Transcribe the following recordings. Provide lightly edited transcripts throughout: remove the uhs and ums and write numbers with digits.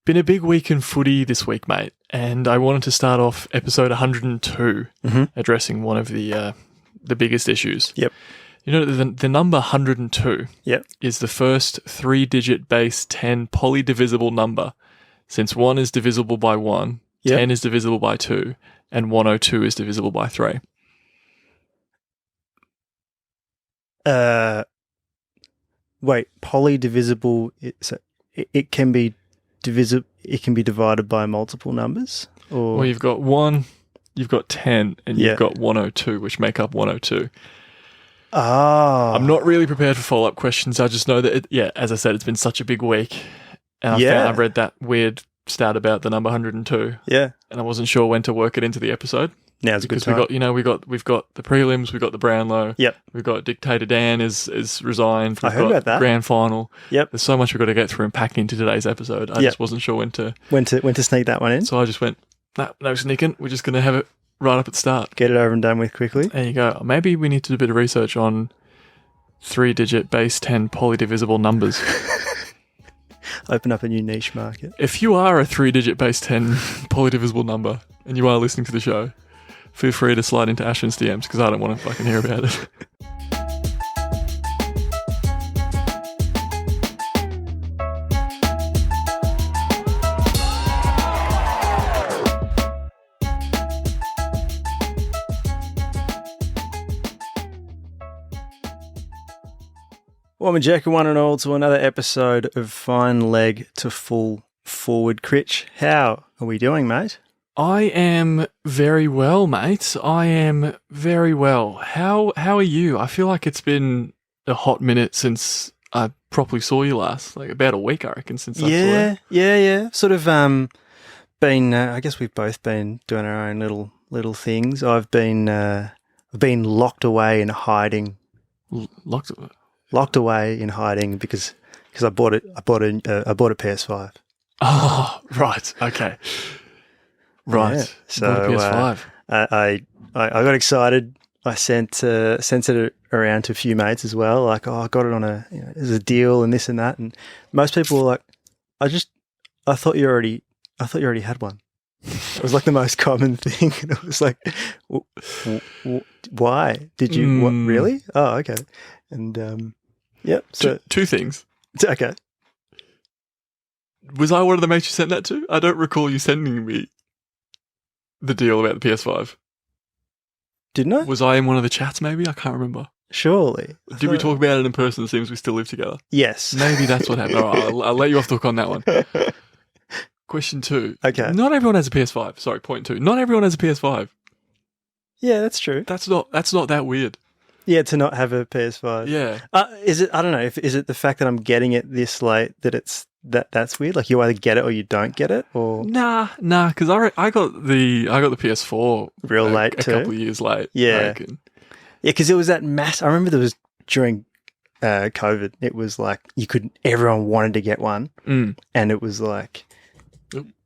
Been a big week in footy this week, mate, and I wanted to start off episode 102 addressing one of the biggest issues. Yep. You know, the number 102 Yep. is the first three-digit base 10 polydivisible number, since 1 is divisible by 1, Yep. 10 is divisible by 2, and 102 is divisible by 3. Wait, polydivisible. It can be divisible. It can be divided by multiple numbers. Or Well, you've got 1, you've got 10, and Yeah. you've got 102, which make up 102. I'm I'm not really prepared for follow-up questions. I just know that, as I said, it's been such a big week. And I read that weird stat about the number 102, Yeah. and I wasn't sure when to work it into the episode. Now's a good Because time. we've got the prelims, we've got the Brownlow, Yep. we've got Dictator Dan is resigned, I we've heard got about that. grand final. Yep. There's so much we've got to get through and pack into today's episode. I Yep. just wasn't sure when to, When to sneak that one in. so I just went, no sneaking. We're just going to have it right up at the start. Get it over and done with quickly. There you go. Maybe we need to do a bit of research on three-digit base 10 polydivisible numbers. Open up a new niche market. If you are a three-digit base 10 polydivisible number and you are listening to the show, feel free to slide into Ashton's DMs because I don't want to fucking hear about it. Welcome, Jack, one and all, to another episode of Fine Leg to Full Forward Critch. How are we doing, mate? I am very well, mate. I am very well. How are you? I feel like it's been a hot minute since I properly saw you last. Like about a week, I reckon, since I saw you. Yeah. Sort of been. I guess we've both been doing our own little things. I've been locked away in hiding. Locked away in hiding because I bought a PS5. Oh, right. Okay. Right. Yeah. So Bought a PS5. I got excited. I sent it around to a few mates as well. Like, I got it on as a deal and this and that. And most people were like, I thought you already had one. It was like the most common thing. And it was like, why did you? What, really? Oh, okay. And yep. So Two things. okay. Was I one of the mates you sent that to? I don't recall you sending me the deal about the PS5. Didn't I? Was I in one of the chats maybe? I can't remember. Surely. Did we talk about it in person? It seems we still live together. Yes. Maybe that's what happened. All right, I'll let you off the hook on that one. Question 2. Okay. Not everyone has a PS5. Sorry, point 2. Not everyone has a PS5. Yeah, that's true. That's not that weird. Yeah, to not have a PS5. Yeah. Is it? I don't know. Is it the fact that I'm getting it this late that's weird? Like, you either get it or you don't get it, or Nah, because I got the PS4 real late a too. couple of years late. Yeah. I reckon. Yeah, because it was that mass. I remember there was during COVID. It was like everyone wanted to get one, and it was like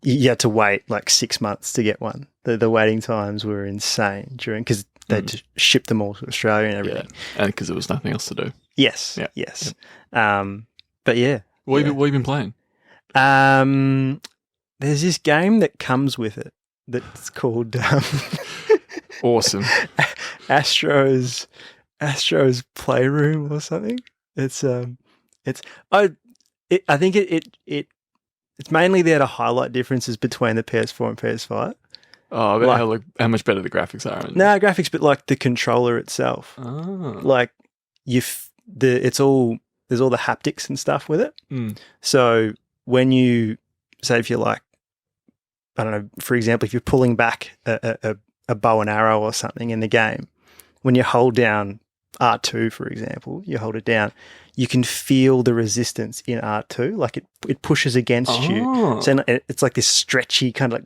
you had to wait like 6 months to get one. The waiting times were insane because they just shipped them all to Australia and everything. Yeah, and because there was nothing else to do. Yes, Yeah. yes. But yeah. What have you been playing? There's this game that comes with it that's called Awesome. Astro's Playroom or something. I think it's mainly there to highlight differences between the PS4 and PS5. Oh, I bet how much better the graphics are. No graphics, but like the controller itself. Oh. Like there's all the haptics and stuff with it. So when you say, if you're like, I don't know, for example, if you're pulling back a bow and arrow or something in the game, when you hold down R2, for example, you hold it down, you can feel the resistance in R2, like it pushes against you. So it's like this stretchy kind of like,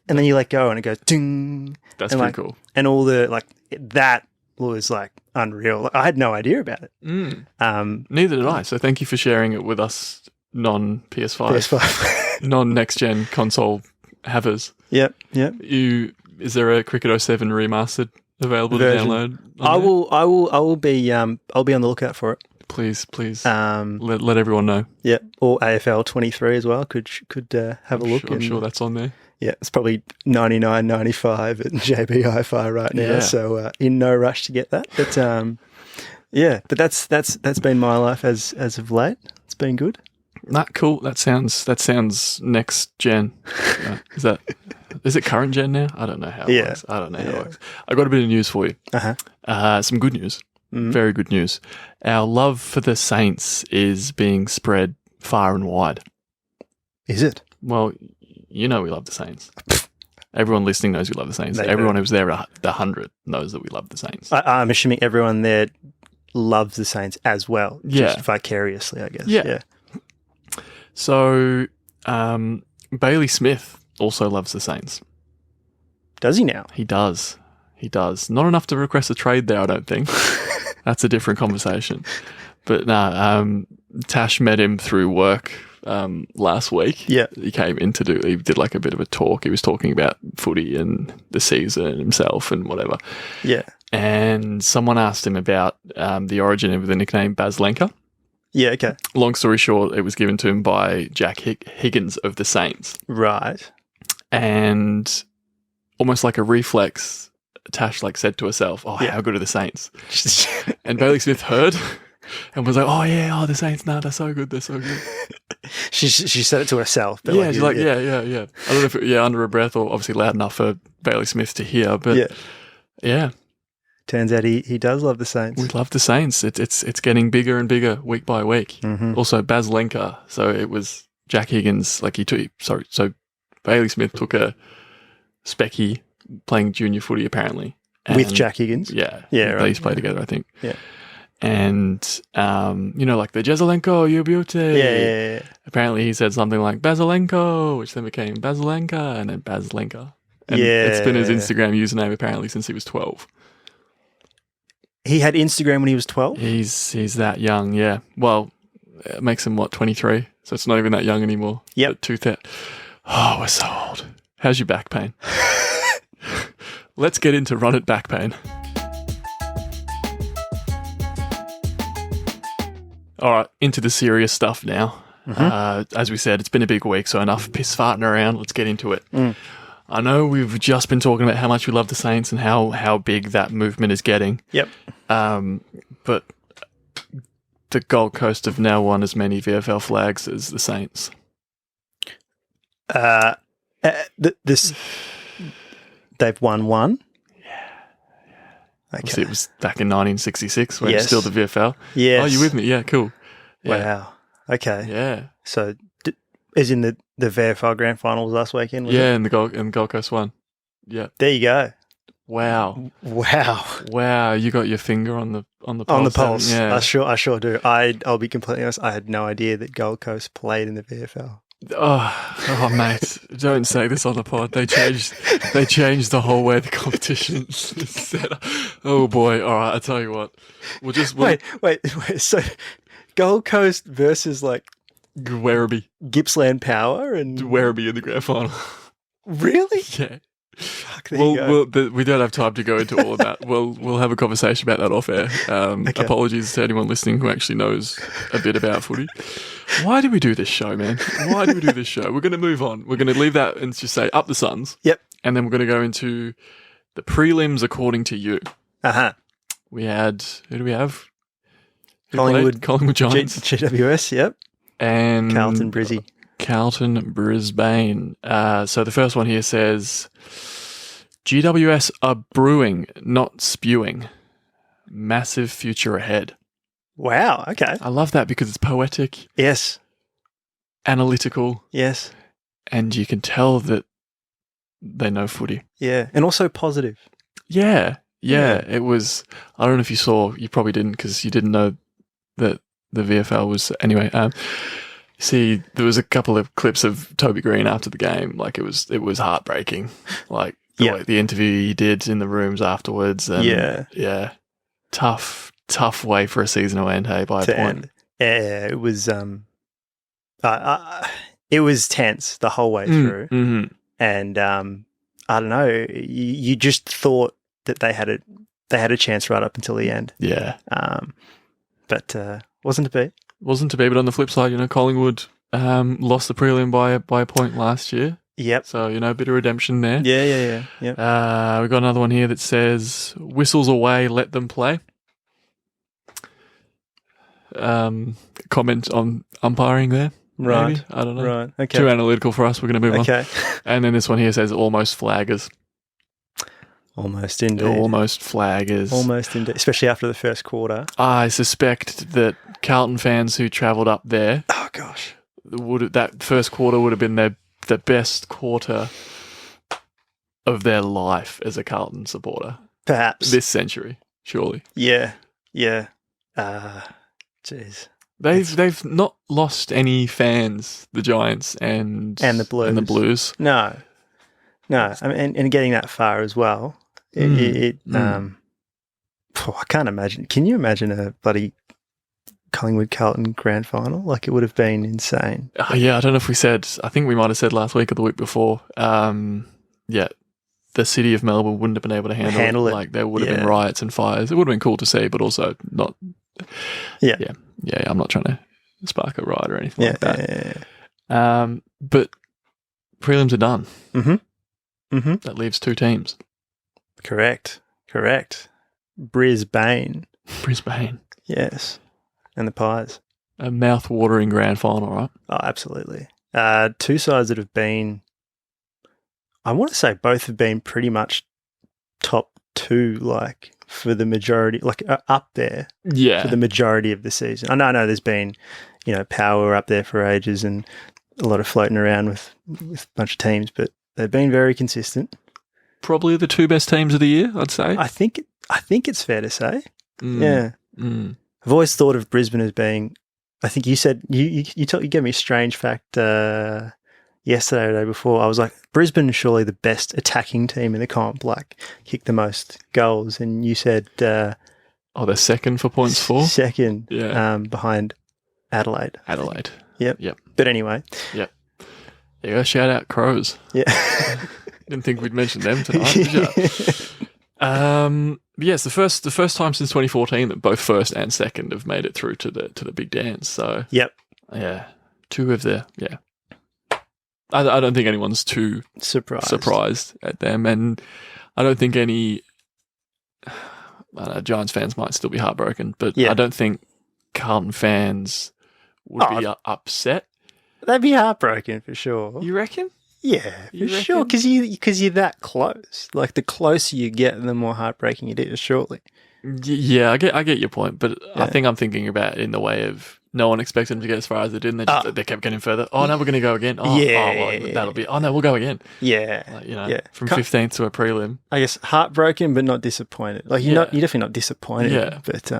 and then you let go and it goes ding. That's and pretty like, cool. And all the that was like unreal. Like, I had no idea about it. Neither did I. So thank you for sharing it with us non-PS5, non-next gen console havers. Yep. Is there a Cricket 07 remastered available Version. to download? I'll be on the lookout for it. Please. Let everyone know. Yeah, or AFL 23 as well. Could have a look. I'm sure that's on there. Yeah, it's probably 99.95 at JB Hi-Fi right now. Yeah. So in no rush to get that. But but that's been my life as of late. It's been good. Cool. That sounds next gen. Is it current gen now? I don't know how it works. I don't know how it works. I got a bit of news for you. Some good news. Very good news. Our love for the Saints is being spread far and wide. Is it? Well, you know we love the Saints. Everyone listening knows we love the Saints. Everyone who's there at the 100 knows that we love the Saints. I'm assuming everyone there loves the Saints as well. Just vicariously, I guess. Yeah. So, Bailey Smith also loves the Saints. Does he now? He does. Not enough to request a trade there, I don't think. That's a different conversation. But Tash met him through work last week. Yeah. He came in he did like a bit of a talk. He was talking about footy and the season and himself and whatever. Yeah. And someone asked him about the origin of the nickname Bazlenka. Yeah, okay. Long story short, it was given to him by Jack Higgins of the Saints. Right. And almost like a reflex, Tash said to herself, how good are the Saints? And Bailey Smith heard and was like, the Saints, they're so good, they're so good. She said it to herself. But she's like, yeah. I don't know if under her breath or obviously loud enough for Bailey Smith to hear, but yeah. Turns out he does love the Saints. We love the Saints. It's getting bigger and bigger week by week. Mm-hmm. Also, Bazlenka. So it was Jack Higgins. So Bailey Smith took a specky playing junior footy apparently with Jack Higgins. Yeah, right. They used to play together, I think. Yeah, and like the Jezelenko, you beauty. Yeah. Apparently, he said something like Basilenko, which then became Basilenka, and then Bazlenka. And it's been his Instagram username apparently since he was 12. He had Instagram when he was 12? He's that young, yeah. Well, it makes him, 23? So it's not even that young anymore. Yep. Oh, we're so old. How's your back pain? Let's get into Run It Back Pain. All right, into the serious stuff now. Mm-hmm. As we said, it's been a big week, so enough piss farting around. Let's get into it. I know we've just been talking about how much we love the Saints and how big that movement is getting. Yep. But the Gold Coast have now won as many VFL flags as the Saints. They've won one. Yeah. Okay. Obviously, it was back in 1966 when it was still the VFL. Yes. Oh, you with me? Yeah, cool. Yeah. Wow. Okay. Yeah. So, as in the VFL Grand Finals last weekend? And the Gold Coast won. Yeah. There you go. Wow. You got your finger on the pulse. On the pulse. Yeah. I sure do. I'll be completely honest. I had no idea that Gold Coast played in the VFL. Oh, mate! Don't say this on the pod. They changed the whole way the competition is set up. Oh boy! All right, I tell you what. Wait. So, Gold Coast versus Werribee, Gippsland Power and Werribee in the grand final. Really? Yeah. Fuck, there you go. We don't have time to go into all of that. We'll have a conversation about that off air. Okay. Apologies to anyone listening who actually knows a bit about footy. Why do we do this show, man? Why do we do this show? We're going to move on. We're going to leave that and just say up the Suns. Yep. And then we're going to go into the prelims according to you. We had, who do we have? Collingwood Giants. GWS, yep. And Carlton Brisbane. So the first one here says, GWS are brewing, not spewing. Massive future ahead. Wow, okay. I love that because it's poetic. Yes. Analytical. Yes. And you can tell that they know footy. Yeah, and also positive. Yeah. It was, I don't know if you saw, you probably didn't because you didn't know that the VFL was, anyway, see, there was a couple of clips of Toby Green after the game. It was heartbreaking. The interview he did in the rooms afterwards. And yeah. Tough way for a season to end, hey, by a point. Yeah, it was it was tense the whole way through. Mm-hmm. And I don't know, you just thought that they had a chance right up until the end. Yeah. But Wasn't to be. Wasn't to be, but on the flip side, Collingwood lost the prelim by a point last year. Yep. So, a bit of redemption there. Yeah. Yep. We've got another one here that says, whistles away, let them play. Comment on umpiring there. Right. Maybe? I don't know. Right. Okay. Too analytical for us. We're going to move on. Okay. And then this one here says, almost flaggers. Almost indeed. Almost flaggers. Almost indeed. Especially after the first quarter. I suspect that Carlton fans who travelled up there, oh gosh, that first quarter would have been the best quarter of their life as a Carlton supporter. Perhaps. This century, surely. Yeah. Jeez. They've not lost any fans, the Giants and the Blues. No. I mean, and getting that far as well. I can't imagine. Can you imagine a bloody Collingwood Carlton grand final? Like, it would have been insane. Yeah, I don't know if we said. I think we might have said last week or the week before. Yeah, the city of Melbourne wouldn't have been able to handle it. Like, there would have been riots and fires. It would have been cool to see, but also not. Yeah. I'm not trying to spark a riot or anything like that. Yeah. But prelims are done. Mm-hmm. That leaves 2 teams. Correct. Brisbane. Yes. And the Pies. A mouth-watering grand final, right? Oh, absolutely. 2 sides that have been, I want to say both have been pretty much top 2, like, for the majority, like, up there. Yeah. For the majority of the season. I know there's been, power up there for ages and a lot of floating around with a bunch of teams, but they've been very consistent. Probably the 2 best teams of the year, I'd say. I think it's fair to say. Yeah. I've always thought of Brisbane as being, I think you said, you gave me a strange fact yesterday or the day before. I was like, Brisbane is surely the best attacking team in the comp, like, kick the most goals. And you said... they're second for points for? Second, behind Adelaide. Yep. But anyway. Yep. There you go, shout out Crows. Yeah. Didn't think we'd mention them tonight. Good job. Yes, the first time since 2014 that both first and second have made it through to the big dance. So yep, yeah, 2 of the I don't think anyone's too surprised at them, and I don't think any Giants fans might still be heartbroken, but I don't think Carlton fans would be upset. They'd be heartbroken for sure. You reckon? Yeah, for sure. Because you're that close. Like, the closer you get, the more heartbreaking it is, surely. Yeah, I get your point, but I think I'm thinking about it in the way of no one expected them to get as far as they did, and they kept getting further. Oh, no, we're going to go again. That'll be. Oh, no, we'll go again. Yeah, from 15th to a prelim. I guess heartbroken, but not disappointed. Like, you're definitely not disappointed. Yeah, but it's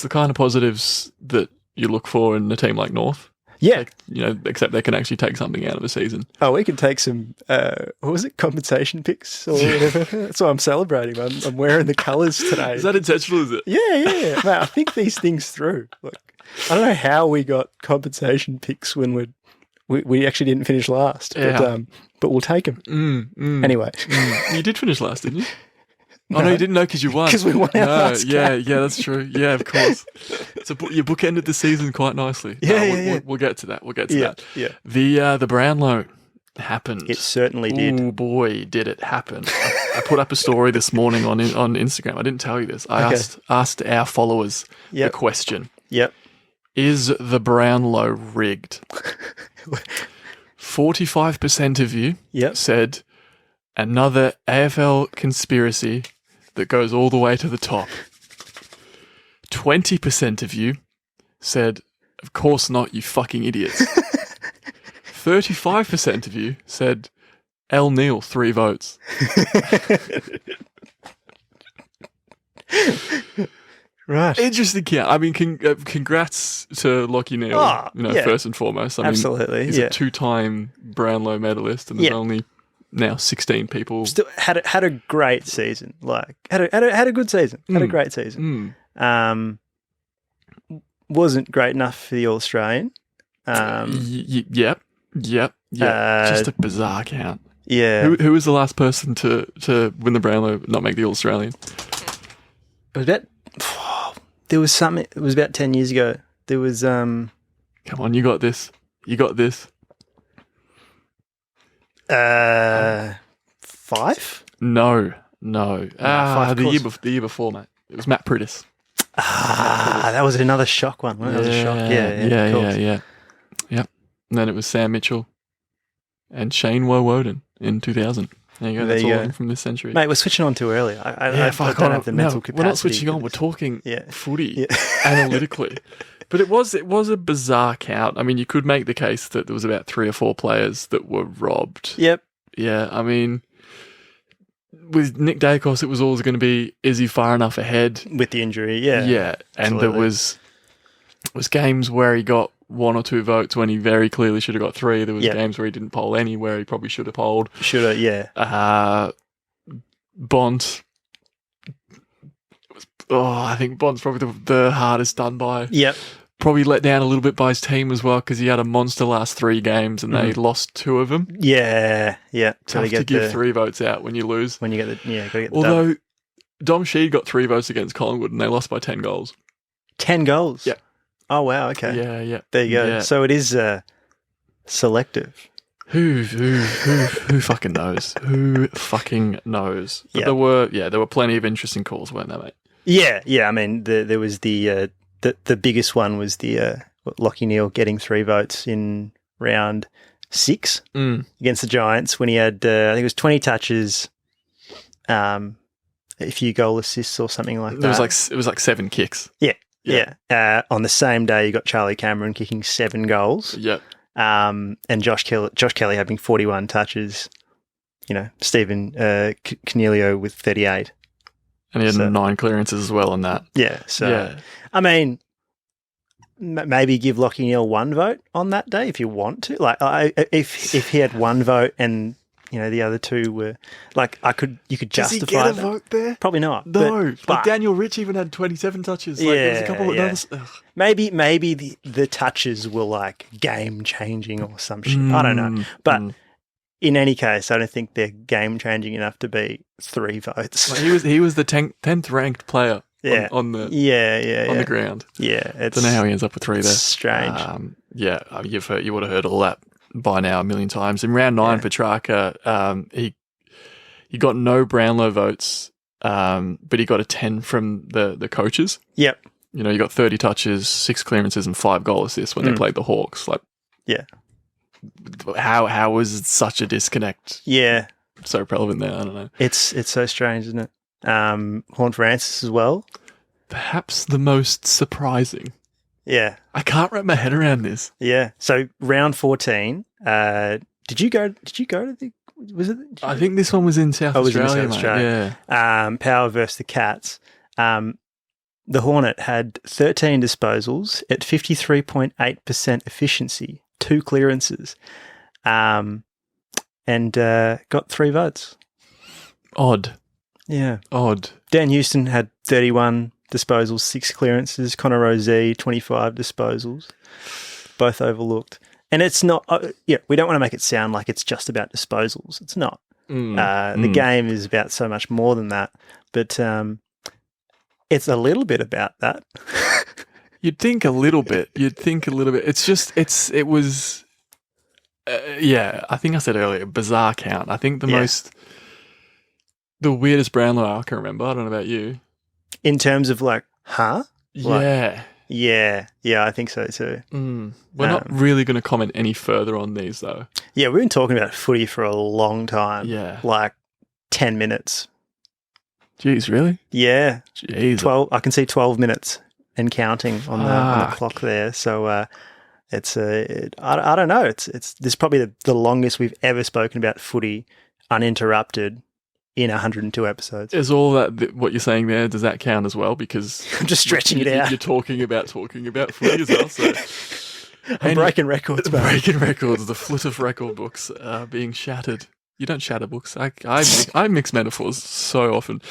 the kind of positives that you look for in a team like North. Yeah. Except they can actually take something out of a season. Oh, we can take some, what was it, compensation picks or whatever. That's why I'm celebrating. I'm wearing the colours today. Is that intentional, is it? Yeah. Mate, I think these things through. Like, I don't know how we got compensation picks when we actually didn't finish last. Yeah. But we'll take them. Anyway. You did finish last, didn't you? No. Oh, no, you didn't know because you won. Because we won our last game. Yeah, that's true. Yeah, of course. So you bookended the season quite nicely. We'll get to that. Yeah. The Brownlow happened. It certainly did. Oh, boy, did it happen. I put up a story this morning on Instagram. I didn't tell you this. I asked our followers the question. Yep. Is the Brownlow rigged? 45% of you said another AFL conspiracy that goes all the way to the top. 20% of you said, of course not, you fucking idiots. 35% of you said, L. Neil, 3 votes. Right. Interesting count. I mean, congrats to Lockie Neal, first and foremost. I mean, absolutely. He's a 2-time Brownlow medalist, and there's only now 16 people. Still had a great season. Like had a good season. Had a great season. Wasn't great enough for the All Australian. Yep. Just a bizarre count. Yeah. Who was the last person to win the Brownlow, not make the All Australian? It was about. There was something. It was about 10 years ago. There was Come on, you got this. You got this. 5? No. Five, The year before, mate. It was Matt Prittis. That was another shock one. That was a shock. Yeah. Yep. And then it was Sam Mitchell and Shane Woden in 2000. There you go. That's all from this century. Mate, we're switching on too early. I don't have the mental capacity. We're not switching on. We're talking footy analytically. But it was a bizarre count. I mean, you could make the case that there was about 3 or 4 players that were robbed. Yep. Yeah, I mean, with Nick Dacos, it was always going to be, is he far enough ahead? With the injury, yeah. Yeah, and there was games where he got 1 or 2 votes when he very clearly should have got 3. There was games where he didn't poll any, where he probably should have polled. Bont. I think Bont's probably the hardest done by. Yep. Probably let down a little bit by his team as well because he had a monster last 3 games and they lost 2 of them. Yeah. Tough to give 3 gotta votes out when you lose. When you get the Although Dom Sheed got 3 votes against Collingwood and they lost by 10 goals. 10 goals? Yeah. Oh, wow. Okay. Yeah. There you go. Yeah. So it is selective. Who fucking knows? Who fucking knows? But there were plenty of interesting calls, weren't there, mate? Yeah. I mean, there was the biggest one was the Lachie Neale getting 3 votes in round 6 against the Giants when he had I think it was 20 touches, a few goal assists or something like that. It was like 7 kicks. Yeah. On the same day, you got Charlie Cameron kicking 7 goals. Yep. And Josh Kelly having 41 touches. Stephen Cornelio with 38. And he had 9 clearances as well on that. Yeah. So, I mean, maybe give Lachie Neale 1 vote on that day if you want to. Like, if he had 1 vote and the other 2 were like, you could justify. Does he get a vote there? Probably not. No, but Daniel Rich even had 27 touches. Like, there was a couple of others. Maybe the touches were like game changing or some shit. I don't know, but. In any case, I don't think they're game changing enough to be 3 votes. Well, he was the 10th ranked player on the ground. Yeah, I don't know how he ends up with 3 there. Strange. You would have heard all that by now a million times. In round 9, Petrarca, he got no Brownlow votes, but he got a 10 from the coaches. Yep. He got 30 touches, 6 clearances, and 5 goal assists when they played the Hawks. How was it such a disconnect? Yeah. So relevant there, I don't know. It's so strange, isn't it? Horn Francis as well. Perhaps the most surprising. Yeah. I can't wrap my head around this. Yeah. So round 14, did you go to the I think this one was in South Australia, in South Australia. Yeah. Power versus the Cats. The Hornet had 13 disposals at 53.8% efficiency. 2 clearances, and got 3 votes. Odd. Yeah. Odd. Dan Houston had 31 disposals, 6 clearances. Connor Rozee, 25 disposals. Both overlooked. And it's not, we don't want to make it sound like it's just about disposals. It's not. The game is about so much more than that. But it's a little bit about that. You'd think a little bit. It's just, it was, I think I said earlier, bizarre count. I think the weirdest Brownlow I can remember. I don't know about you. In terms of like, huh? Yeah. I think so too. We're not really going to comment any further on these though. Yeah, we've been talking about footy for a long time. Yeah. Like 10 minutes. Jeez, really? Yeah. Jeez. 12, I can see 12 minutes. And counting on the clock there, so it's I don't know. It's this is probably the longest we've ever spoken about footy uninterrupted in 102 episodes. Is all that what you're saying there? Does that count as well? Because I'm just stretching it out. You're talking about footy as well. So I'm breaking records, man. Breaking records. The foot of record books are being shattered. You don't shatter books. I mix metaphors so often.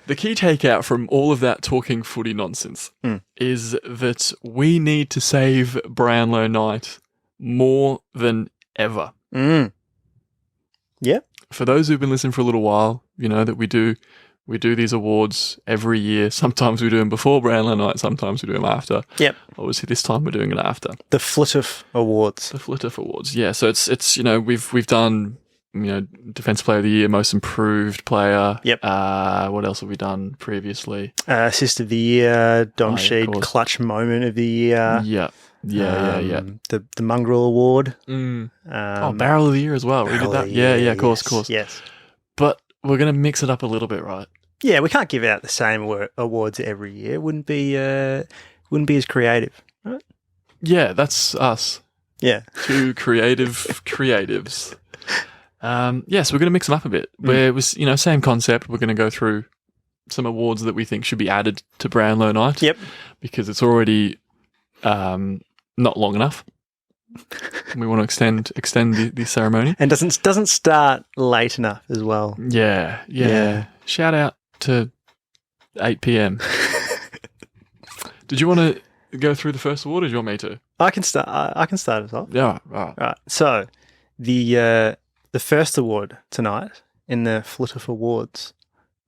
The key takeout from all of that talking footy nonsense is that we need to save Brownlow night more than ever. Yeah. For those who've been listening for a little while, you know that we do We do these awards every year. Sometimes we do them before Brownlow night. Sometimes we do them after. Yep. Obviously, this time we're doing it after. The FLTFFF Awards. The FLTFFF Awards. Yeah. So it's we've done Defense Player of the Year, Most Improved Player. Yep. What else have we done previously? Assist of the Year, Dom Sheed, Clutch Moment of the Year. Yeah. Yeah. The Mongrel Award. Barrel of the Year as well. We did that. Yeah. Of course. Yes. But we're going to mix it up a little bit, right? Yeah, we can't give out the same awards every year. Wouldn't be as creative, right? Yeah, that's us. Yeah. Two creatives. Yes, we're going to mix them up a bit. Where it was, same concept. We're going to go through some awards that we think should be added to Brownlow night. Yep. Because it's already not long enough. We want to extend the ceremony, and doesn't start late enough as well. Yeah. Shout out to 8 p.m. Did you want to go through the first award, or do you want me to? I can start. I can start us off. Yeah. Right. So the first award tonight in the FLTFFF Awards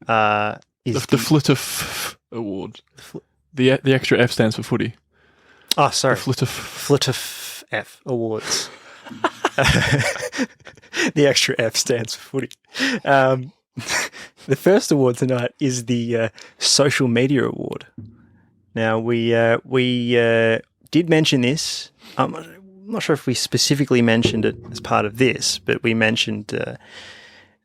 is the FLTFFF Award. The extra F stands for footy. Oh, sorry. The FLTFFF Awards. The extra F stands for footy. The first award tonight is the Social Media Award. Now, we did mention this. I'm not sure if we specifically mentioned it as part of this, but we mentioned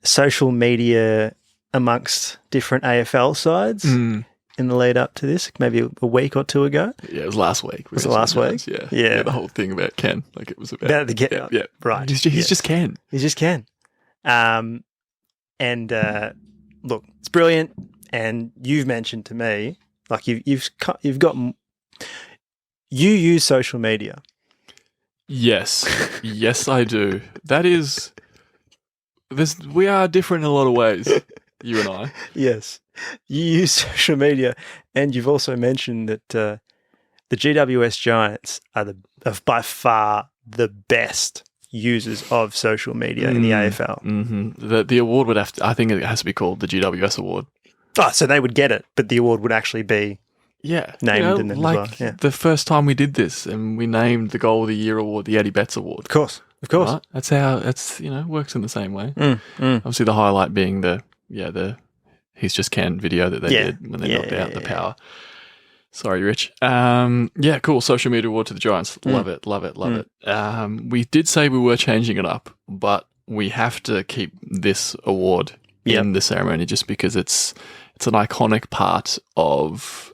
social media amongst different AFL sides in the lead up to this, maybe a week or two ago. Yeah, it was last week. Was it last week? Yeah. The whole thing about Ken, like it was about the Ken. Yeah, right. He's just Ken. He's just Ken. Look, it's brilliant. And you've mentioned to me, like you use social media. Yes, I do. That is, we are different in a lot of ways. You and I. Yes. You use social media, and you've also mentioned that the GWS Giants are by far the best users of social media in the AFL. Mm-hmm. The award would have to, I think it has to be called the GWS Award. Oh, so they would get it, but the award would actually be named in them like as well. Yeah. The first time we did this, and we named the Goal of the Year award the Eddie Betts Award. Of course. Right? That's how works in the same way. Obviously, the highlight being the He's Just Ken video that they did when they knocked out the power. Sorry, Rich. Cool. Social Media Award to the Giants. Love it. We did say we were changing it up, but we have to keep this award in the ceremony just because it's an iconic part of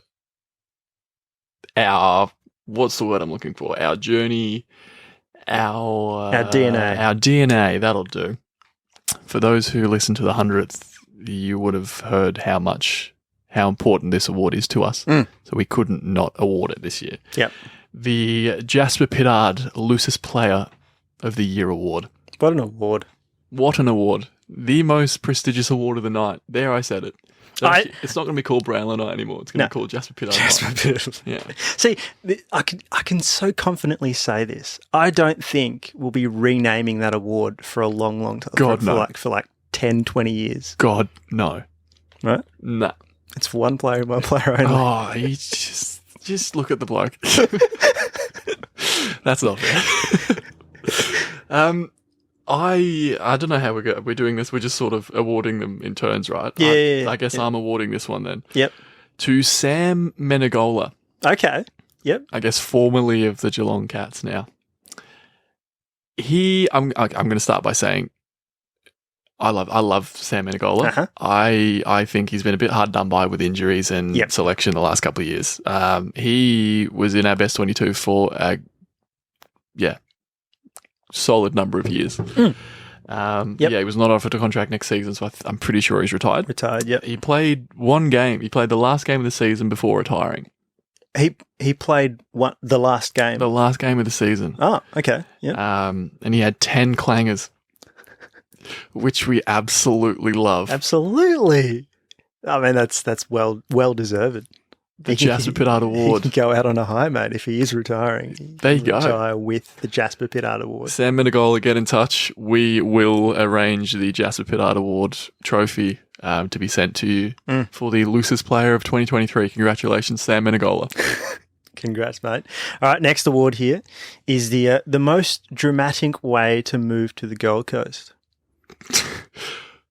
our, what's the word I'm looking for? Our journey, our DNA. Our DNA, that'll do. For those who listen to the 100th, you would have heard how important this award is to us. So we couldn't not award it this year. Yep. The Jasper Pittard Loosest Player of the Year Award. What an award. What an award. The most prestigious award of the night. There, I said it. It's not going to be called Brownlow Night anymore. It's going to be called Jasper Pittard Night. Yeah. See, I can so confidently say this. I don't think we'll be renaming that award for a long, long time. God, no. For like 10, 20 years. God, no. Right? No. It's for one player only. Oh, you just look at the bloke. That's not fair. I don't know how we're doing this. We're just sort of awarding them in turns, right? Yeah. I guess I'm awarding this one then. Yep. To Sam Menegola. Okay. Yep. I guess formerly of the Geelong Cats now. I'm going to start by saying I love Sam Menegola. Uh-huh. I think he's been a bit hard done by with injuries and selection the last couple of years. He was in our best 22 for a solid number of years. He was not offered a contract next season, so I'm pretty sure he's retired. Yep. He played one game. He played the last game of the season before retiring. He played the last game? The last game of the season. Oh, okay. Yeah. And he had 10 clangers, which we absolutely love. Absolutely. I mean, that's well deserved. The Jasper Pittard Award. He can go out on a high, mate, if he is retiring. There you go. Retire with the Jasper Pittard Award. Sam Menegola, get in touch. We will arrange the Jasper Pittard Award trophy to be sent to you for the loosest player of 2023. Congratulations, Sam Menegola. Congrats, mate. All right, next award here is the most dramatic way to move to the Gold Coast.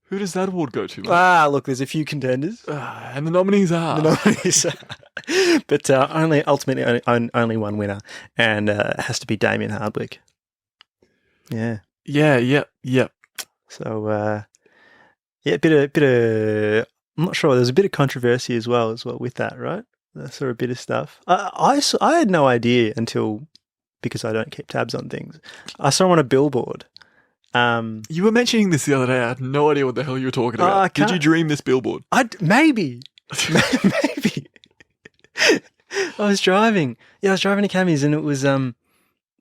Who does that award go to, mate? Look, there's a few contenders. And the nominees are. But ultimately only one winner, and it has to be Damien Hardwick. Yeah. Yeah. So, a bit of, I'm not sure. There's a bit of controversy as well with that, right? I saw a bit of stuff. I had no idea because I don't keep tabs on things. I saw him on a billboard. You were mentioning this the other day. I had no idea what the hell you were talking about. Did you dream this billboard? Maybe. Maybe. I was driving to Cammie's, and it was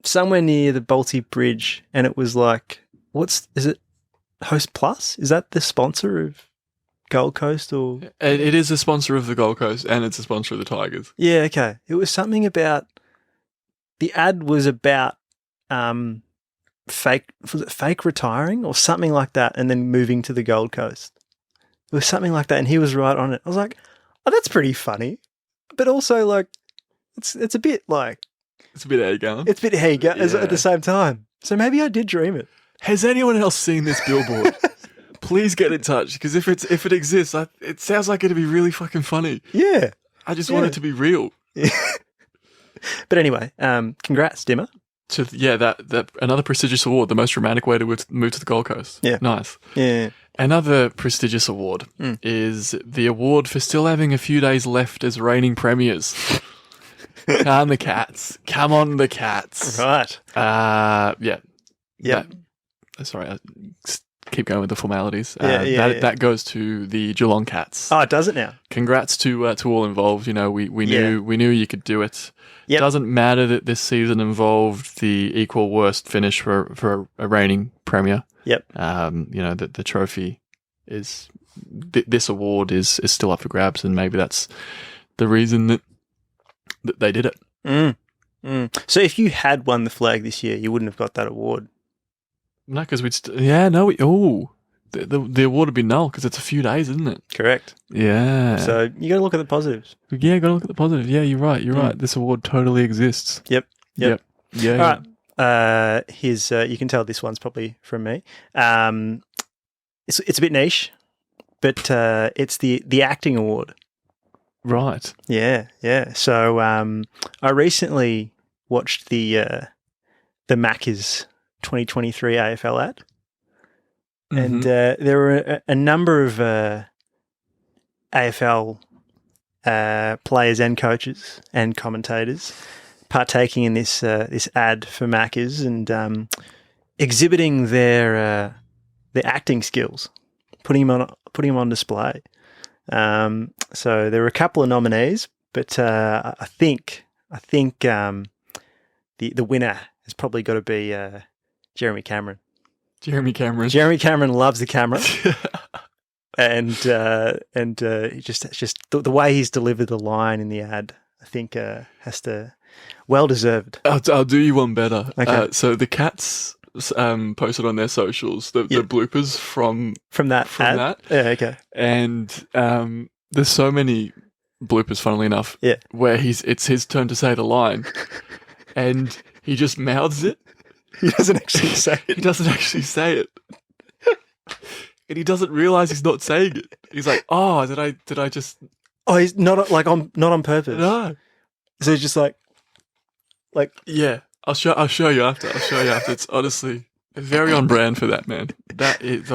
somewhere near the Balti Bridge, and it was like, is it Host Plus? Is that the sponsor of Gold Coast? Or it is a sponsor of the Gold Coast, and it's a sponsor of the Tigers. Yeah, okay. It was something about, the ad was about fake retiring or something like that, and then moving to the Gold Coast. It was something like that, and he was right on it. I was like, oh, that's pretty funny. But also, like, it's a bit like... It's a bit egging. It's a bit egging at the same time. So maybe I did dream it. Has anyone else seen this billboard? Please get in touch, because if it exists, it sounds like it'd be really fucking funny. Yeah. I just want it to be real. Yeah. But anyway, congrats, Dimmer. That another prestigious award, the most dramatic way to move to the Gold Coast. Yeah. Nice. Yeah. Another prestigious award is the award for still having a few days left as reigning premiers. Come on, the Cats. Right. Yeah. Yep. Sorry, I keep going with the formalities. That goes to the Geelong Cats. Oh, it does it now? Congrats to all involved. You know, we knew you could do it. Yep. It doesn't matter that this season involved the equal worst finish for a reigning premier. Yep. You know, the trophy is this award is still up for grabs, and maybe that's the reason that they did it. So if you had won the flag this year, you wouldn't have got that award. No, because the award would be null because it's a few days, isn't it? Correct. Yeah. So you got to look at the positives. Yeah, got to look at the positive. Yeah, you're right. You're right. This award totally exists. Yep. Yeah. All right. You can tell this one's probably from me. It's a bit niche, but it's the acting award. Right. Yeah. So I recently watched the Macca's 2023 AFL ad. And there were a number of AFL players and coaches and commentators partaking in this ad for Macca's and exhibiting their acting skills, putting them on display. So there were a couple of nominees, but I think the winner has probably got to be Jeremy Cameron. Jeremy Cameron loves the camera, and just the way he's delivered the line in the ad, I think has to well deserved. I'll do you one better. Okay. So the Cats posted on their socials the bloopers from that ad. Yeah, okay. And there's so many bloopers, funnily enough. Yeah. Where it's his turn to say the line, and he just mouths it. He doesn't actually say it. And he doesn't realise he's not saying it. He's like, "Oh, did I just?" Oh, he's not on purpose. No. So he's just like. Yeah, I'll show you after. It's honestly very on brand for that man. That is,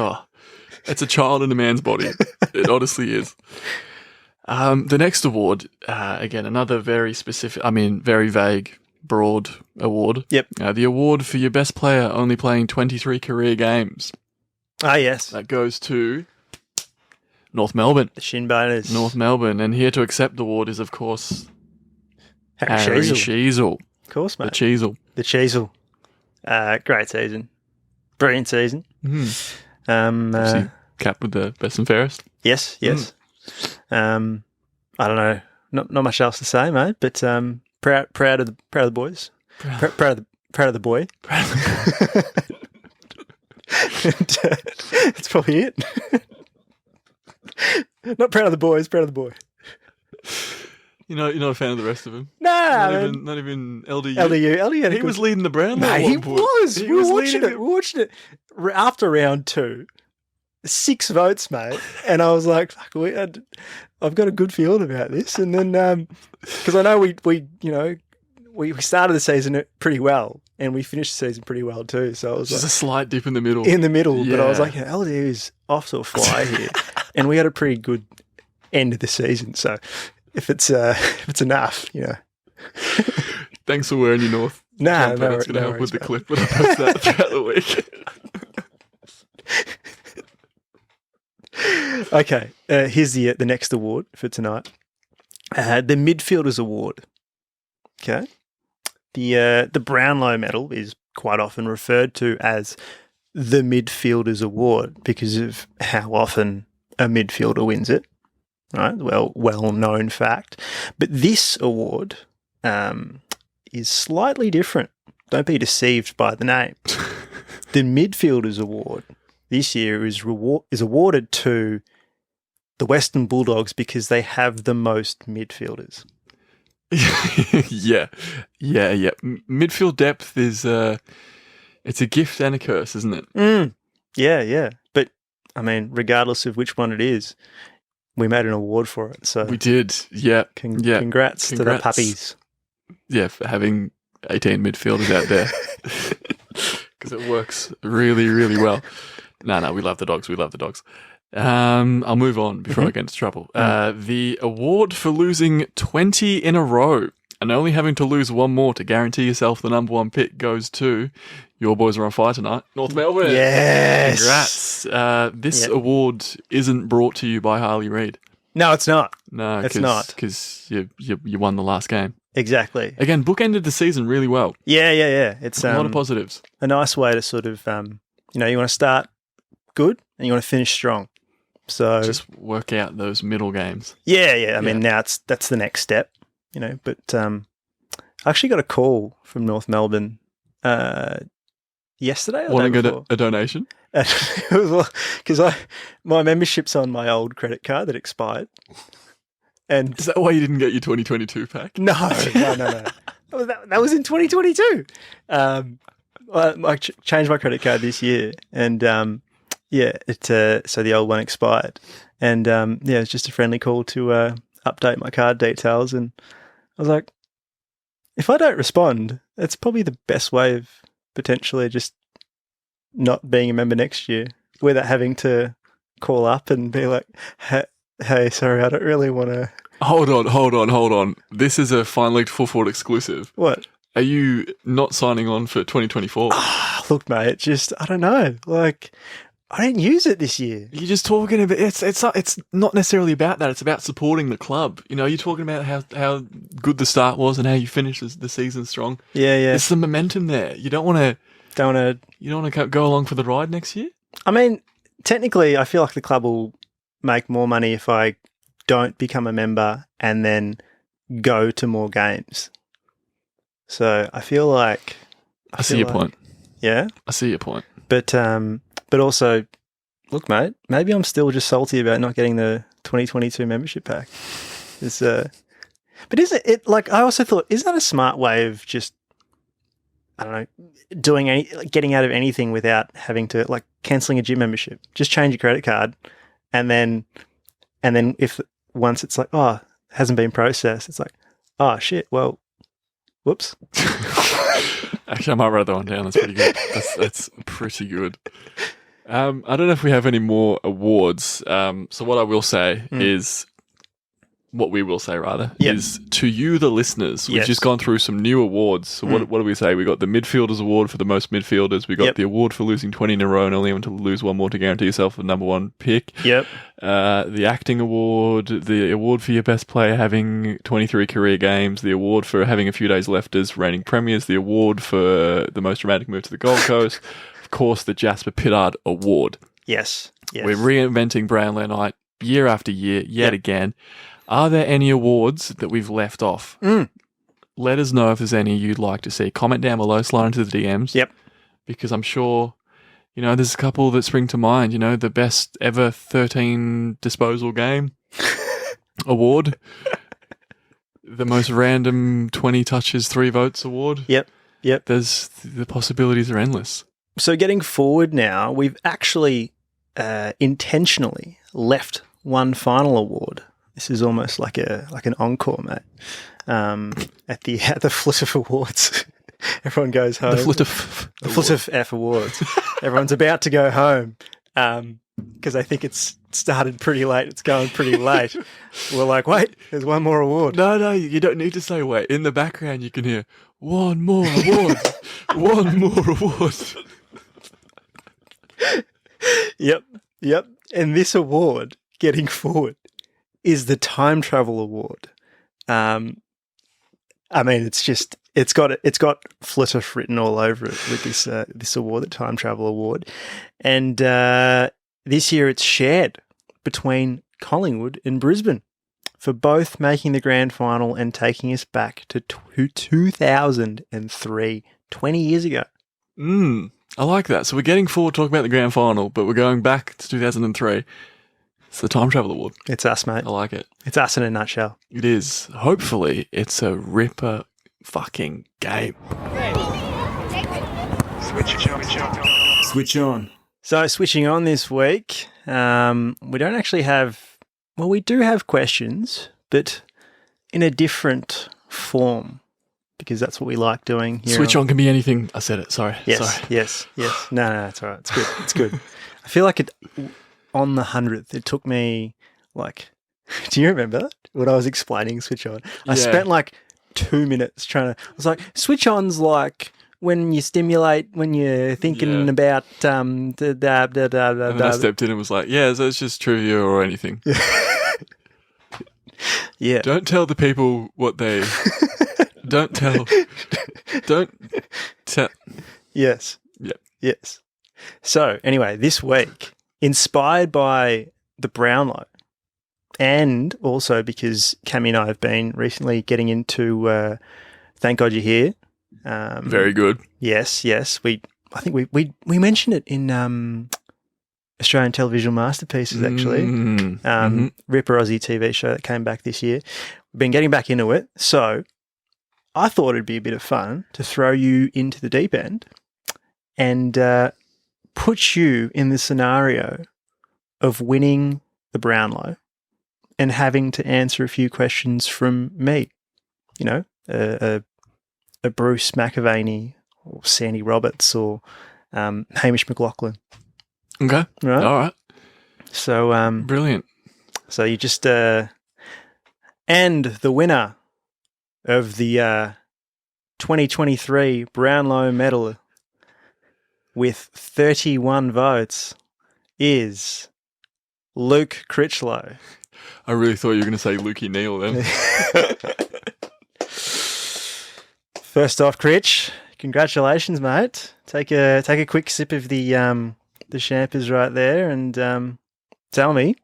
it's a child in a man's body. It honestly is. The next award, again, another very specific. I mean, very vague. Broad award. Yep. The award for your best player only playing 23 career games. Ah, yes. That goes to North Melbourne. The Shinboners. North Melbourne. And here to accept the award is, of course, Harry Sheezel. Of course, mate. The Cheezel. Great season. Brilliant season. Obviously capped with the best and fairest. Yes. I don't know. not much else to say, mate. But proud of the boys. Proud of the boy. And, that's probably it. Not proud of the boys, proud of the boy. You're not a fan of the rest of them? Nah, not even LDU. LDU. He was leading the Brownlow. Nah, he was. We were watching it after round 2. 6 votes, mate. And I was like, fuck, I've got a good feeling about this. And then, because I know we started the season pretty well, and we finished the season pretty well too. So it was just a slight dip in the middle. But I was like, LDU is off to a fly here, and we had a pretty good end of the season. So if it's enough, Thanks for wearing your North. Nah, that's going to help with the clip when I post that throughout the week. Okay, here's the next award for tonight. The Midfielders Award. Okay. The Brownlow Medal is quite often referred to as the Midfielders Award because of how often a midfielder wins it. Right? Well-known fact. But this award is slightly different. Don't be deceived by the name. The Midfielders Award this year is awarded to the Western Bulldogs because they have the most midfielders. Yeah. Midfield depth is it's a gift and a curse, isn't it? Yeah. But I mean, regardless of which one it is, we made an award for it. So we did. Yeah. Congrats to the puppies. Yeah, for having 18 midfielders out there. Because it works really, really well. No, we love the dogs. I'll move on before I get into trouble. The award for losing 20 in a row and only having to lose one more to guarantee yourself the number 1 pick goes to your boys are on fire tonight, North Melbourne. Yes. Congrats. This award isn't brought to you by Harley Reid. No, it's not. No, it's not. Because you won the last game. Exactly. Again, bookended the season really well. Yeah. It's a lot of positives. A nice way to sort of, you want to start good and you want to finish strong. So just work out those middle games. Yeah. I mean, now that's the next step, But I actually got a call from North Melbourne yesterday. Want to get a donation? Because my membership's on my old credit card that expired. And is that why you didn't get your 2022 pack? No. That was in 2022. I changed my credit card this year, and so the old one expired, and it was just a friendly call to update my card details, and I was like, if I don't respond, it's probably the best way of potentially just not being a member next year without having to call up and be like, hey, sorry, I don't really want to. Hold on. This is a Fine League Full Forward exclusive. What? Are you not signing on for 2024? Look, mate, just, I don't know. Like, I didn't use it this year. You're just talking about, it's not necessarily about that. It's about supporting the club. You're talking about how good the start was and how you finished the season strong. Yeah. There's some momentum there. You don't want to go along for the ride next year? I mean, technically, I feel like the club will make more money if I don't become a member and then go to more games. So I feel like I see your point. Yeah, I see your point. But also, look, mate, maybe I'm still just salty about not getting the 2022 membership pack. But isn't it like, I also thought, isn't that a smart way of just, I don't know, getting out of anything without having to, like, cancelling a gym membership? Just change your credit card, and then if once it's like, oh, it hasn't been processed, it's like, oh shit, well, whoops. Actually, I might write that one down. That's pretty good. That's pretty good. I don't know if we have any more awards. So what I will say is, what we will say rather, is to you, the listeners. We've just gone through some new awards. So what do we say? We got the Midfielders Award for the most midfielders. We got the award for losing 20 in a row and only having to lose one more to guarantee yourself the number 1 pick. Yep. The acting award, the award for your best player having 23 career games, the award for having a few days left as reigning premiers, the award for the most dramatic move to the Gold Coast, of course, the Jasper Pittard Award. Yes. We're reinventing Brownlow Night year after year, yet again. Are there any awards that we've left off? Let us know if there's any you'd like to see. Comment down below, slide into the DMs. Yep. Because I'm sure, there's a couple that spring to mind. The best ever 13 disposal game award. The most random 20 touches, 3 votes award. Yep. The possibilities are endless. So getting forward now, we've actually intentionally left one final award. This is almost like an encore, mate. At the FLTFFF Awards, everyone goes home. The FLTFFF Awards. Everyone's about to go home because I think it's started pretty late. It's going pretty late. We're like, wait, there's one more award. No, you don't need to say wait. In the background, you can hear one more award, one more award. Yep. And this award, getting forward, is the Time Travel Award. It's got FLTFFF written all over it with this award, the Time Travel Award, and this year it's shared between Collingwood and Brisbane for both making the grand final and taking us back to 2003, 20 years ago. I like that. So we're getting forward talking about the grand final, but we're going back to 2003. It's the Time Travel Award. It's us, mate. I like it. It's us in a nutshell. It is. Hopefully, it's a ripper fucking game. Switch on. So switching on this week, we don't actually have... Well, we do have questions, but in a different form, because that's what we like doing here. Switch on can be anything. I said it. Sorry. Yes. No, it's all right. It's good. I feel like on the 100th, it took me do you remember when I was explaining switch on? I spent 2 minutes I was like, switch on's like when you stimulate, when you're thinking about And then I stepped in and was like, so it's just trivia or anything. Yeah. Don't tell the people what they... Don't tell... Yes. Yep. Yes. So, anyway, this week, inspired by the Brownlow, and also because Cammy and I have been recently getting into Thank God You're Here. Very good. Yes. I think we mentioned it in Australian Television Masterpieces, actually. Ripper Aussie TV show that came back this year. We've been getting back into it. So I thought it'd be a bit of fun to throw you into the deep end and put you in the scenario of winning the Brownlow and having to answer a few questions from me. A Bruce McAvaney or Sandy Roberts or Hamish McLaughlin. Okay. Right? All right. So brilliant. So you just and the winner of the 2023 Brownlow Medal with 31 votes is Luke Critchlow. I really thought you were going to say Lukey Neal then. First off, Critch, congratulations, mate. Take a quick sip of the champers right there, and tell me,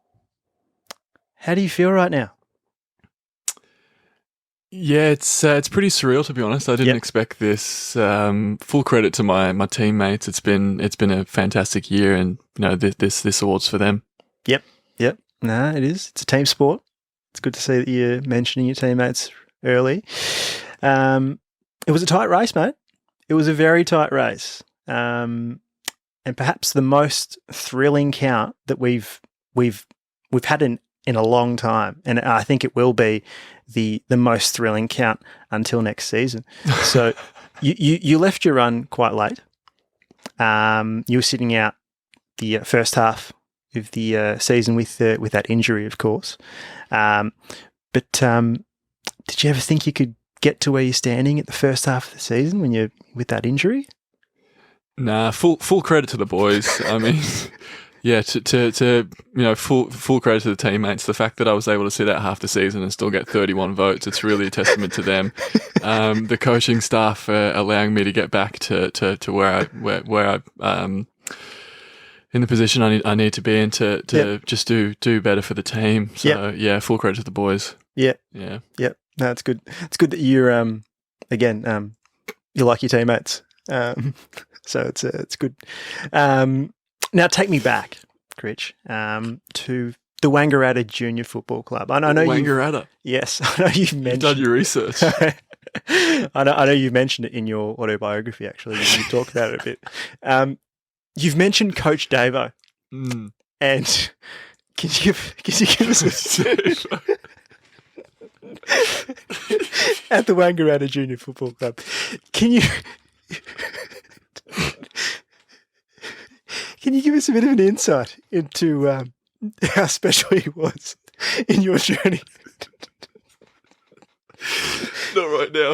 how do you feel right now? Yeah, it's pretty surreal, to be honest. I didn't expect this. Full credit to my teammates. It's been a fantastic year, and this award's for them. Yep. No, it is. It's a team sport. It's good to see that you're mentioning your teammates early. It was a tight race, mate. It was a very tight race, and perhaps the most thrilling count that we've had in a long time, and I think it will be the most thrilling count until next season. So you left your run quite late. You were sitting out the first half of the season with that injury, of course. But did you ever think you could get to where you're standing at the first half of the season when you're with that injury? Nah, full credit to the boys. I mean, yeah, full credit to the teammates. The fact that I was able to sit out half the season and still get 31 votes, it's really a testament to them. The coaching staff allowing me to get back to where I in the position I need to be in to just do better for the team. So yeah, full credit to the boys. Yeah. Yeah. Yep. No, it's good. It's good that you're again you like your teammates. So it's good. Now take me back, Critch, to the Wangaratta Junior Football Club. I know Wangaratta. Yes, I know you've mentioned. You've done your research. I know you mentioned it in your autobiography. Actually, you talk about it a bit. You've mentioned Coach Davo, and can you give us at the Wangaratta Junior Football Club? Can you give us a bit of an insight into how special he was in your journey? Not right now.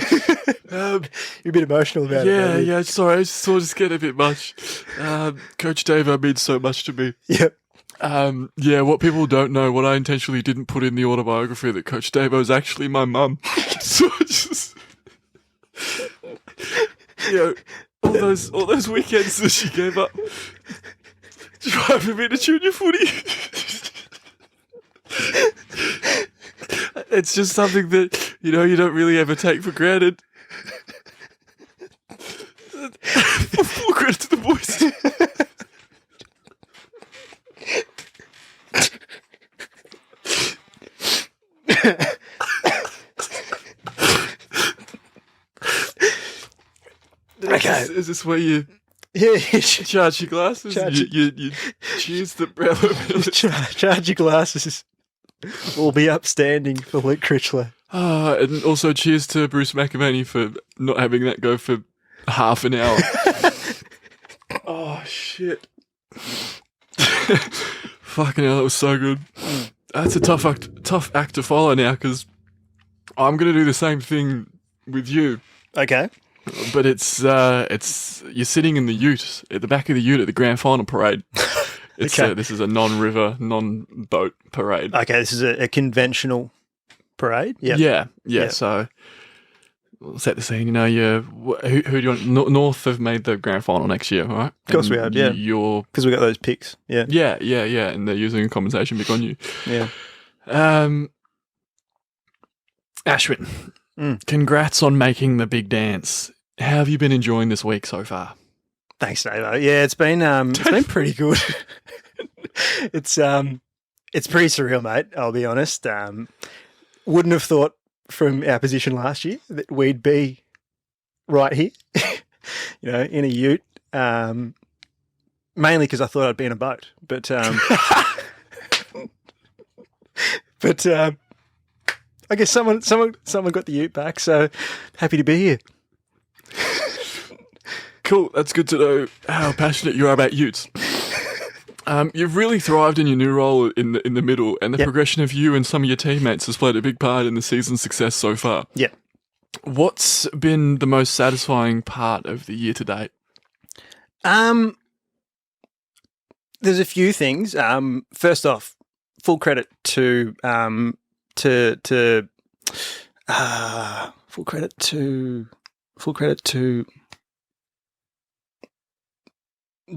You're a bit emotional about it. Yeah. Sorry, I just getting a bit much. Coach Davo means so much to me. Yep. What people don't know, what I intentionally didn't put in the autobiography, that Coach Davo is actually my mum. So just, all those weekends that she gave up driving me to junior footy. It's just something that, you don't really ever take for granted. Full credit to the boys. Okay. Is this where you charge your glasses? You cheers the Brownlow Medal. Charge your glasses. Will be upstanding for Luke Critchlow. And also cheers to Bruce McAvaney for not having that go for half an hour. Oh, shit. Fucking hell, that was so good. That's a tough act to follow now, because I'm going to do the same thing with you. Okay. But it's you're sitting in the ute, at the back of the ute at the grand final parade. Okay. This is a non-river, non-boat parade. Okay, this is a conventional parade? Yep. Yeah. So we'll set the scene. Who do you want? North have made the grand final next year, right? Of course we have, yeah. Because we got those picks, yeah. Yeah, and they're using a compensation pick on you. Yeah. Ashwin, congrats on making the big dance. How have you been enjoying this week so far? Thanks, Davo. Yeah, it's been pretty good. It's pretty surreal, mate. I'll be honest. Wouldn't have thought from our position last year that we'd be right here, in a ute. Mainly because I thought I'd be in a boat, but I guess someone got the ute back. So happy to be here. Cool. That's good to know how passionate you are about utes. You've really thrived in your new role in the middle, and the progression of you and some of your teammates has played a big part in the season's success so far. Yeah. What's been the most satisfying part of the year to date? There's a few things. First off, full credit to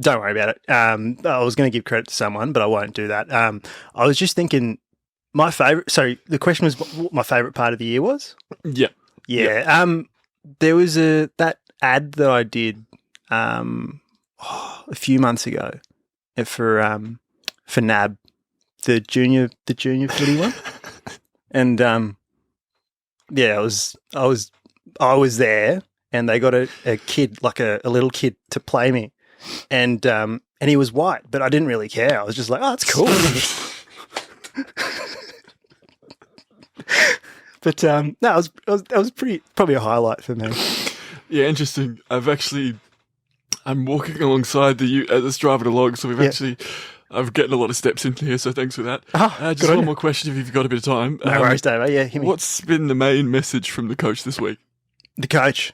don't worry about it. I was going to give credit to someone, but I won't do that. I was just thinking my favorite. Sorry, the question was what my favorite part of the year was. Yeah. There was that ad that I did a few months ago for NAB, the junior footy one, and I was there, and they got a kid, like a little kid, to play me. And he was white, but I didn't really care. I was just like, oh, that's cool. But no, that was probably a highlight for me. Yeah, interesting. I'm walking alongside the ute as it's driving along, so I'm getting a lot of steps into here, so thanks for that. Just one more question if you've got a bit of time. No worries, Dave. Yeah, hit me. What's been the main message from the coach this week? The coach?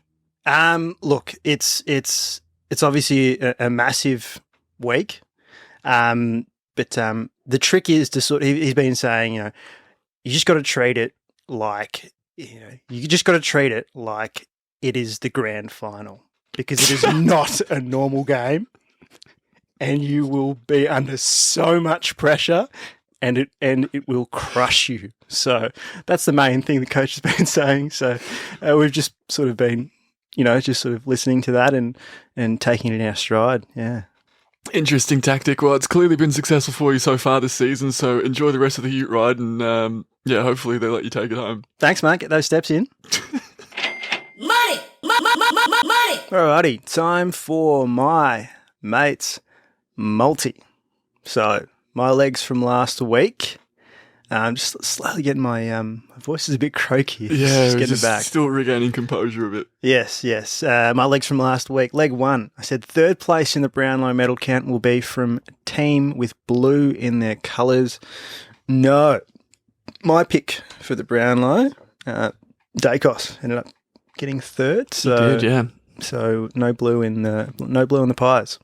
Look, it's obviously a massive week, but the trick is to he's been saying, you just got to treat it like, you just got to treat it like it is the grand final, because it is not a normal game. and you will be under so much pressure, and it will crush you. So that's the main thing the coach has been saying. So we've just sort of been, just sort of listening to that and taking it in our stride. Yeah. Interesting tactic. Well, it's clearly been successful for you so far this season, so enjoy the rest of the ute ride and, hopefully they let you take it home. Thanks, mate. Get those steps in. Money! Money! Alrighty, time for my mate's multi. So, my legs from last week. I'm just slowly getting my voice is a bit croaky. Yeah, getting it back. Still regaining composure a bit. Yes. My legs from last week. Leg 1. I said third place in the Brownlow Medal count will be from team with blue in their colours. No. My pick for the Brownlow, Dacos, ended up getting third. So, you did, yeah. So no blue in the pies.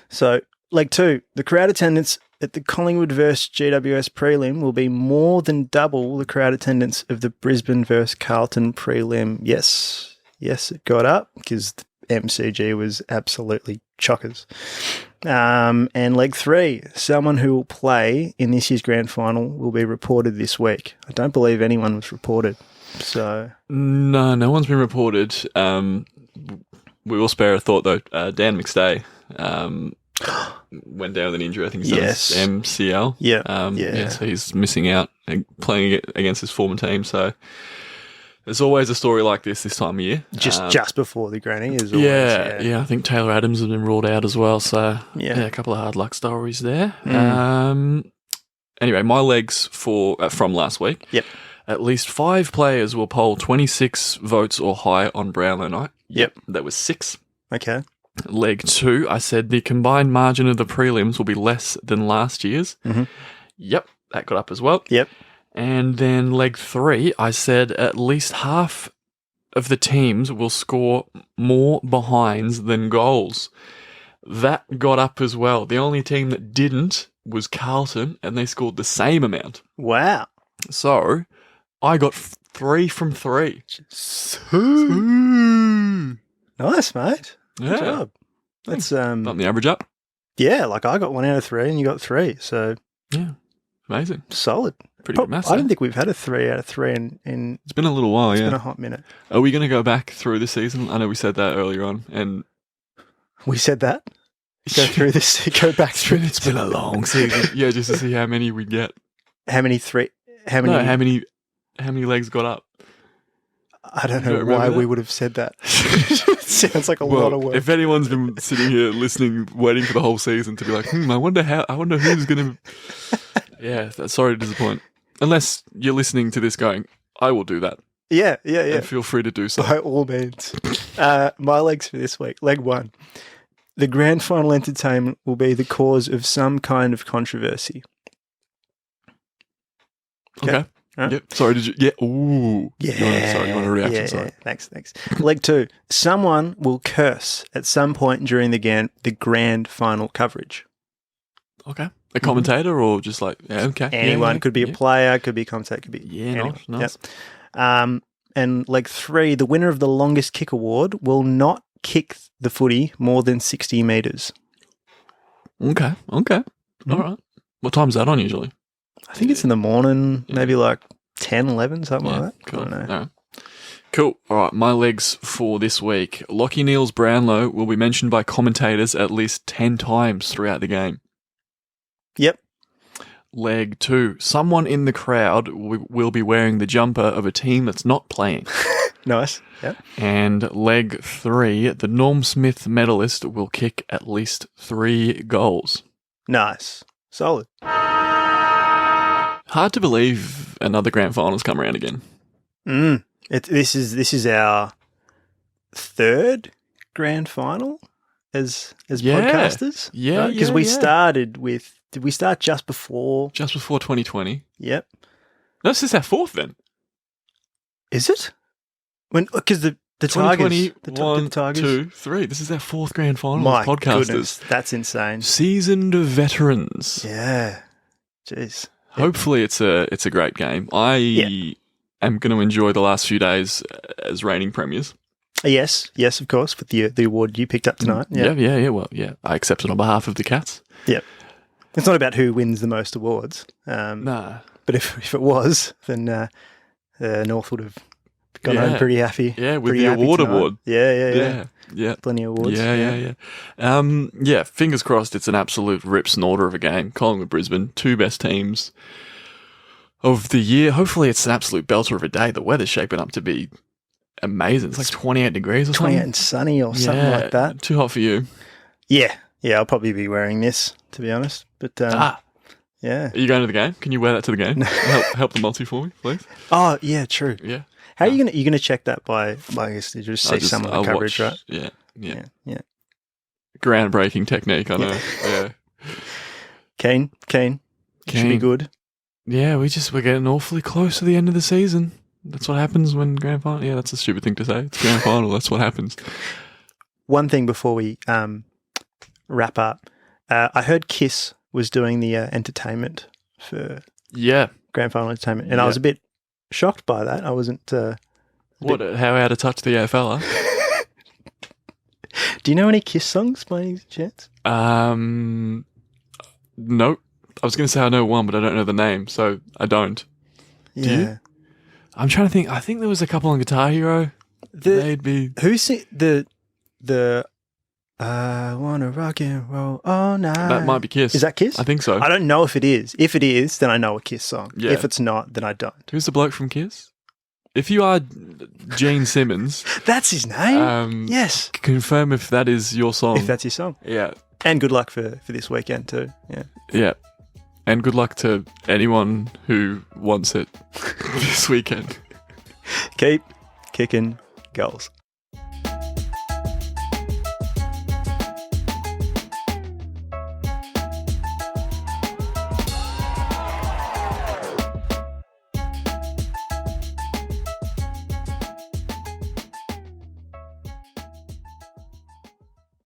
So leg 2, the crowd attendance at the Collingwood vs GWS prelim will be more than double the crowd attendance of the Brisbane vs Carlton prelim. Yes, it got up because the MCG was absolutely chockers. And leg 3, someone who will play in this year's grand final will be reported this week. I don't believe anyone was reported. So no one's been reported. We will spare a thought though. Dan McStay went down with an injury. I think he's MCL. Yeah. So he's missing out and playing against his former team. So there's always a story like this time of year. Just before the granny is always. Yeah. I think Taylor Adams has been ruled out as well. So a couple of hard luck stories there. Anyway, my legs from last week. Yep. At least 5 players will poll 26 votes or higher on Brownlow night. Yep. That was 6. Okay. Leg 2, I said the combined margin of the prelims will be less than last year's. Mm-hmm. Yep, that got up as well. Yep. And then leg 3, I said at least half of the teams will score more behinds than goals. That got up as well. The only team that didn't was Carlton, and they scored the same amount. Wow. So I got 3 from 3. Nice, mate. Good Yeah. job. That's Bumped the average up. yeah, like I got 1 out of 3 and you got 3. So Yeah, amazing. solid. Pretty good maths. I don't think we've had a 3 out of 3 in It's been a little while, it's yeah. been a hot minute. Are we going to go back through the season? I know we said that earlier on, and We said that. Go through this. Go back through. it's been a long season. Yeah, just to see how many we get. How many? How many legs got up? I don't You know don't why remember we that? would have said that. Sounds like a lot of work. If anyone's been sitting here listening, waiting for the whole season to be like, I wonder who's going to. Yeah, sorry to disappoint. Unless you're listening to this going, I will do that. Yeah. And feel free to do so. By all means. My legs for this week. Leg 1. The grand final entertainment will be the cause of some kind of controversy. Okay. Right. Yep. Sorry, did you? Yeah. Ooh. Yeah. You want a reaction? Yeah. Sorry. Thanks. Leg 2. Someone will curse at some point during the grand final coverage. Okay. A commentator or just like, okay. Anyone. Yeah, could be a player, could be a commentator, could be anyone. Nice. Yep. And leg 3, the winner of the longest kick award will not kick the footy more than 60 metres. Okay. All right. What time's that on usually? I think it's in the morning, maybe like 10, 11, something like that. Cool. I don't know. All right. Cool. All right. My legs for this week. Lachie Neale's Brownlow will be mentioned by commentators at least 10 times throughout the game. Yep. Leg 2. Someone in the crowd will be wearing the jumper of a team that's not playing. Nice. Yep. And leg 3. The Norm Smith medalist will kick at least 3 goals. Nice. Solid. Hard to believe another grand final's come around again. This is our 3rd grand final as podcasters. Yeah, because we started with. Did we start just before? Just before 2020. Yep. No, this is our 4th then. Is it? Because the Tigers, the 1, 2, 3. This is our 4th grand final My as podcasters. goodness, that's insane. Seasoned veterans. Yeah. Jeez. Hopefully it's a great game. I am going to enjoy the last few days as reigning premiers. Yes, of course, with the award you picked up tonight. Yeah. Well, yeah, I accept it on behalf of the Cats. Yeah. It's not about who wins the most awards. Nah. But if it was, then North would have gone home pretty happy. Yeah, with pretty the happy award tonight. award. Yeah. Plenty of awards. Yeah. Fingers crossed it's an absolute rip snorter of a game. Collingwood, Brisbane, two best teams of the year. Hopefully it's an absolute belter of a day. The weather's shaping up to be amazing. It's like 28 degrees or 28 something. and sunny or something like that. Too hot for you. Yeah, I'll probably be wearing this, to be honest. But yeah. Are you going to the game? Can you wear that to the game? help the multi for me, please. Oh, yeah, true. Yeah. How are you gonna check that by I guess you just see some of the coverage, watch, right? Yeah. Groundbreaking technique, I know. Yeah. Keen. Should be good. Yeah, we're getting awfully close to the end of the season. That's what happens when grand final. Yeah, that's a stupid thing to say. It's grand final. That's what happens. One thing before we wrap up, I heard Kiss was doing the entertainment for grand final entertainment, and I was a bit shocked by that. I wasn't. How out of touch the AFL are? Do you know any Kiss songs by any chance? Nope. I was going to say I know one, but I don't know the name, so I don't. Yeah. Do you? I'm trying to think. I think there was a couple on Guitar Hero. Who's the I wanna rock and roll all night. That might be Kiss. Is that Kiss? I think so. I don't know if it is. If it is, then I know a Kiss song. Yeah. If it's not, then I don't. Who's the bloke from Kiss? If you are Gene Simmons, that's his name. Yes. Confirm if that is your song. If that's his song. Yeah. And good luck for this weekend too. Yeah. Yeah. And good luck to anyone who wants it this weekend. Keep kicking goals.